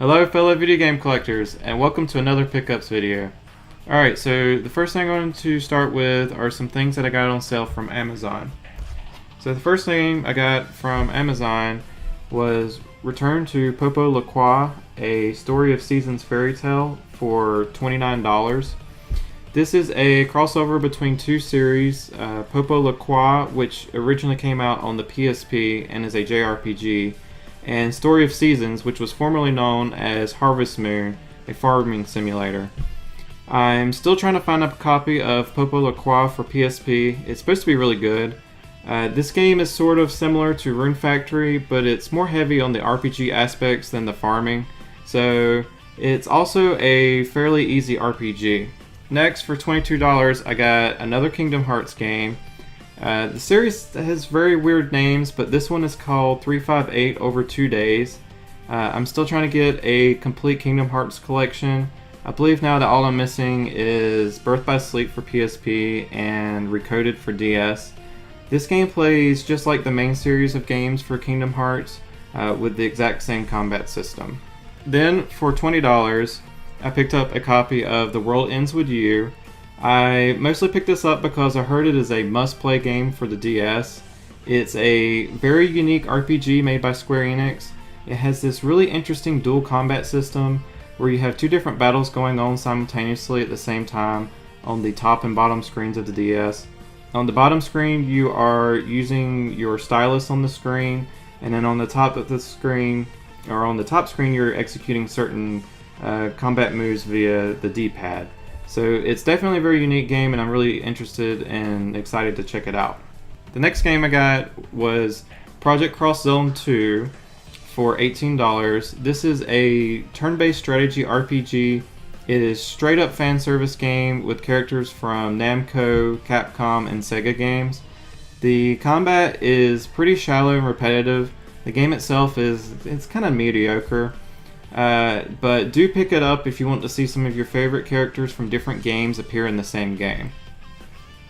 Hello fellow video game collectors, and welcome to another pickups video. Alright, so the first thing I'm going to start with are some things that I got on sale from Amazon. So the first thing I got from Amazon was Return to PopoloCrois, a Story of Seasons Fairytale for $29. This is a crossover between two series, PopoloCrois, which originally came out on the PSP and is a JRPG, and Story of Seasons, which was formerly known as Harvest Moon, a farming simulator. I'm still trying to find a copy of PopoloCrois for PSP. It's supposed to be really good. This game is sort of similar to Rune Factory, but it's more heavy on the RPG aspects than the farming, so it's also a fairly easy RPG. Next, for $22, I got another Kingdom Hearts game. The series has very weird names, but this one is called 358 Over 2 Days. I'm still trying to get a complete Kingdom Hearts collection. I believe now that all I'm missing is Birth by Sleep for PSP and Recoded for DS. This game plays just like the main series of games for Kingdom Hearts, with the exact same combat system. Then, for $20, I picked up a copy of The World Ends With You. I mostly picked this up because I heard it is a must-play game for the DS. It's a very unique RPG made by Square Enix. It has this really interesting dual combat system where you have two different battles going on simultaneously at the same time on the top and bottom screens of the DS. On the bottom screen, you are using your stylus on the screen, and then on the top of the screen, or on the top screen, you're executing certain combat moves via the D-pad. So it's definitely a very unique game, and I'm really interested and excited to check it out. The next game I got was Project Cross Zone 2 for $18. This is a turn-based strategy RPG. It is straight up fan service game with characters from Namco, Capcom, and Sega games. The combat is pretty shallow and repetitive. The game itself it's kind of mediocre. But do pick it up if you want to see some of your favorite characters from different games appear in the same game.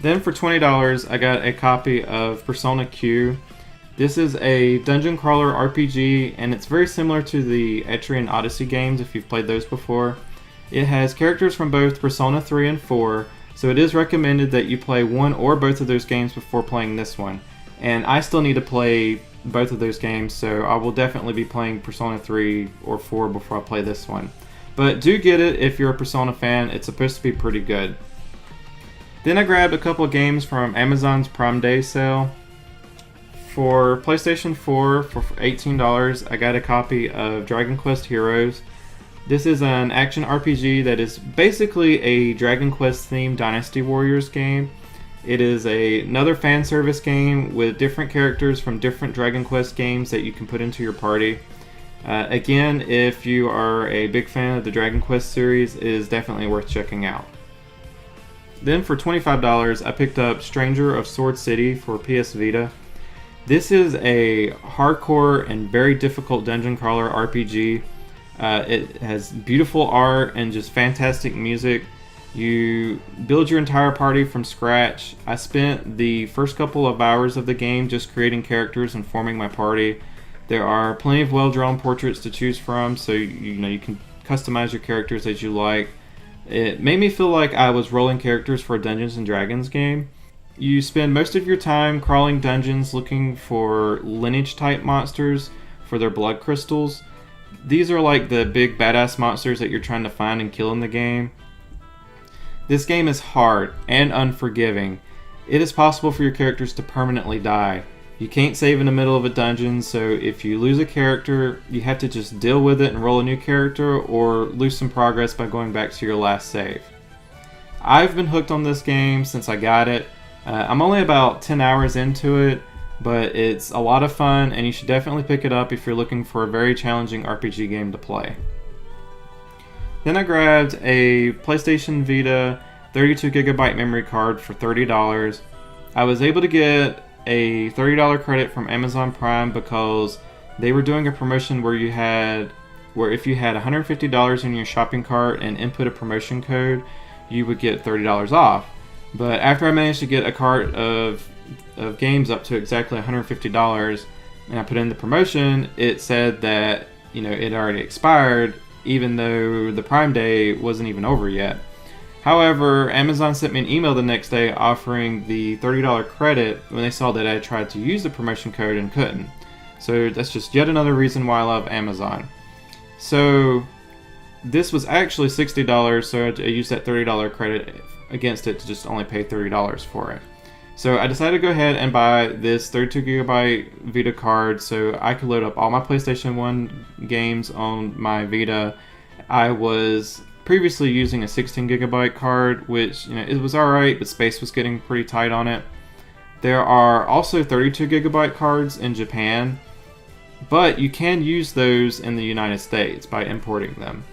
Then for $20, I got a copy of Persona Q. This is a dungeon crawler RPG, and it's very similar to the Etrian Odyssey games if you've played those before. It has characters from both Persona 3 and 4, so it is recommended that you play one or both of those games before playing this one. And I still need to play both of those games, so I will definitely be playing Persona 3 or 4 before I play this one. But do get it if you're a Persona fan. It's supposed to be pretty good. Then I grabbed a couple of games from Amazon's Prime Day sale. For PlayStation 4 for $18, I got a copy of Dragon Quest Heroes. This is an action RPG that is basically a Dragon Quest themed Dynasty Warriors game. It is another fan service game with different characters from different Dragon Quest games that you can put into your party. Again, if you are a big fan of the Dragon Quest series, it is definitely worth checking out. Then for $25, I picked up Stranger of Sword City for PS Vita. This is a hardcore and very difficult dungeon crawler RPG. It has beautiful art and just fantastic music. You build your entire party from scratch. I spent the first couple of hours of the game just creating characters and forming my party. There are plenty of well-drawn portraits to choose from, so you can customize your characters as you like. It made me feel like I was rolling characters for a Dungeons & Dragons game. You spend most of your time crawling dungeons looking for lineage-type monsters for their blood crystals. These are like the big badass monsters that you're trying to find and kill in the game. This game is hard and unforgiving. It is possible for your characters to permanently die. You can't save in the middle of a dungeon, so if you lose a character, you have to just deal with it and roll a new character, or lose some progress by going back to your last save. I've been hooked on this game since I got it. I'm only about 10 hours into it, but it's a lot of fun, and you should definitely pick it up if you're looking for a very challenging RPG game to play. Then I grabbed a PlayStation Vita 32GB memory card for $30. I was able to get a $30 credit from Amazon Prime because they were doing a promotion where if you had $150 in your shopping cart and input a promotion code, you would get $30 off. But after I managed to get a cart of games up to exactly $150 and I put in the promotion, it said that it already expired even though the Prime Day wasn't even over yet. However, Amazon sent me an email the next day offering the $30 credit when they saw that I tried to use the promotion code and couldn't. So that's just yet another reason why I love Amazon. So this was actually $60, so I used that $30 credit against it to just only pay $30 for it. So I decided to go ahead and buy this 32GB Vita card so I could load up all my PlayStation 1 games on my Vita. I was previously using a 16GB card, which, you know, it was alright, but space was getting pretty tight on it. There are also 32GB cards in Japan, but you can use those in the United States by importing them.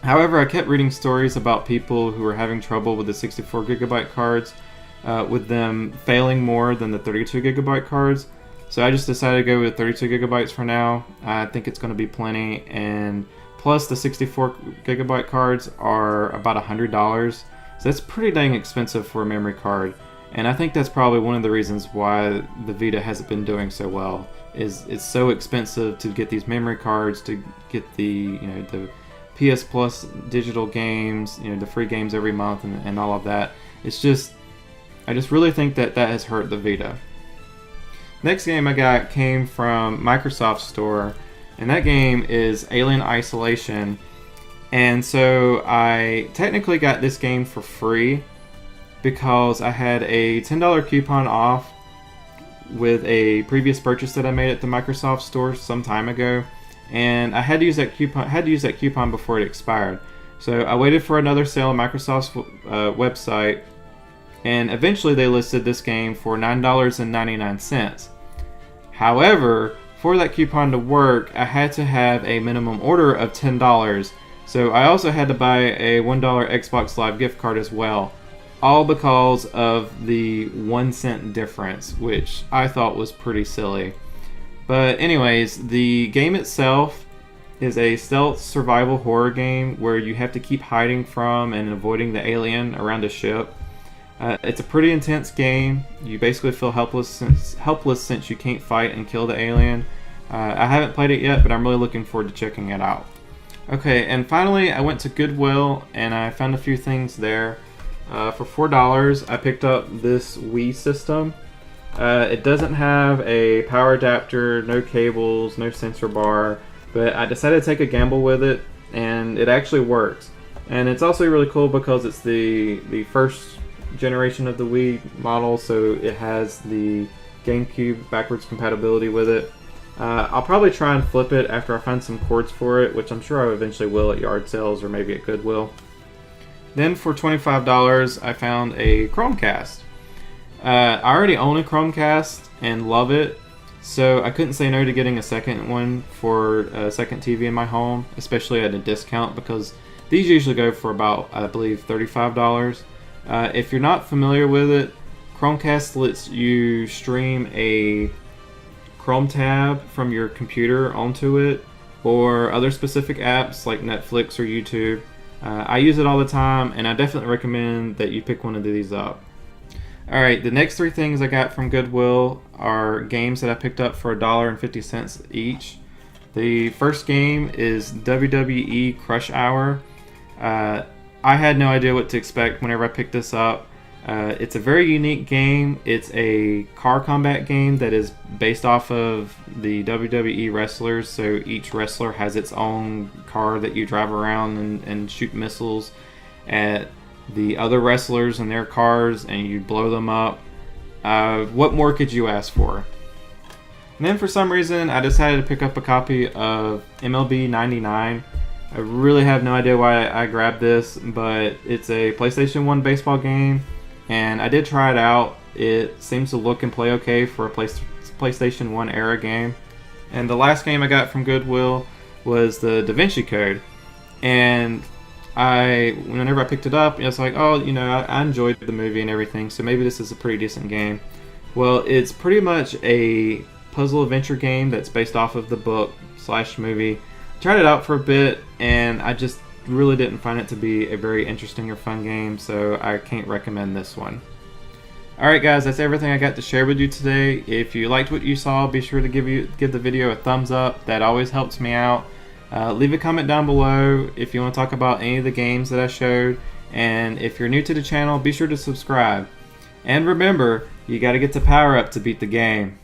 However, I kept reading stories about people who were having trouble with the 64GB cards, with them failing more than the 32GB cards. So I just decided to go with 32GB for now. I think it's going to be plenty, and plus the 64GB cards are about $100. So that's pretty dang expensive for a memory card. And I think that's probably one of the reasons why the Vita hasn't been doing so well. Is it's so expensive to get these memory cards, to get the the PS Plus digital games, the free games every month, and all of that. It's just, I just really think that has hurt the Vita. Next game I got came from Microsoft Store, and that game is Alien Isolation. And so I technically got this game for free because I had a $10 coupon off with a previous purchase that I made at the Microsoft Store some time ago, and I had to use that coupon before it expired. So I waited for another sale on Microsoft's website, and eventually they listed this game for $9.99. However, for that coupon to work, I had to have a minimum order of $10. So I also had to buy a $1 Xbox Live gift card as well. All because of the 1 cent difference, which I thought was pretty silly. But anyways, the game itself is a stealth survival horror game where you have to keep hiding from and avoiding the alien around a ship. It's a pretty intense game. You basically feel helpless since you can't fight and kill the alien. I haven't played it yet, but I'm really looking forward to checking it out. Okay, and finally I went to Goodwill and I found a few things there. For $4, I picked up this Wii system. It doesn't have a power adapter, no cables, no sensor bar, but I decided to take a gamble with it, and it actually works. And it's also really cool because it's the first generation of the Wii model, so it has the GameCube backwards compatibility with it. I'll probably try and flip it after I find some cords for it, which I'm sure I eventually will at yard sales or maybe at Goodwill. Then for $25, I found a Chromecast. I already own a Chromecast and love it, so I couldn't say no to getting a second one for a second TV in my home, especially at a discount, because these usually go for about, I believe, $35. If you're not familiar with it, Chromecast lets you stream a Chrome tab from your computer onto it, or other specific apps like Netflix or YouTube. I use it all the time, and I definitely recommend that you pick one of these up. Alright, the next three things I got from Goodwill are games that I picked up for $1.50 each. The first game is WWE Crush Hour. I had no idea what to expect whenever I picked this up. It's a very unique game. It's a car combat game that is based off of the WWE wrestlers, so each wrestler has its own car that you drive around and shoot missiles at the other wrestlers and their cars, and you blow them up. What more could you ask for? And then for some reason I decided to pick up a copy of MLB 99. I really have no idea why I grabbed this, but it's a PlayStation 1 baseball game, and I did try it out. It seems to look and play okay for a PlayStation 1 era game. And the last game I got from Goodwill was the DaVinci Code. And whenever I picked it up, it's like, oh, I enjoyed the movie and everything, so maybe this is a pretty decent game. Well, it's pretty much a puzzle adventure game that's based off of the book/movie. Tried it out for a bit, and I just really didn't find it to be a very interesting or fun game, so I can't recommend this one. Alright guys, that's everything I got to share with you today. If you liked what you saw, be sure to give the video a thumbs up. That always helps me out. Leave a comment down below if you want to talk about any of the games that I showed, and if you're new to the channel, be sure to subscribe. And remember, you got to get the power up to beat the game.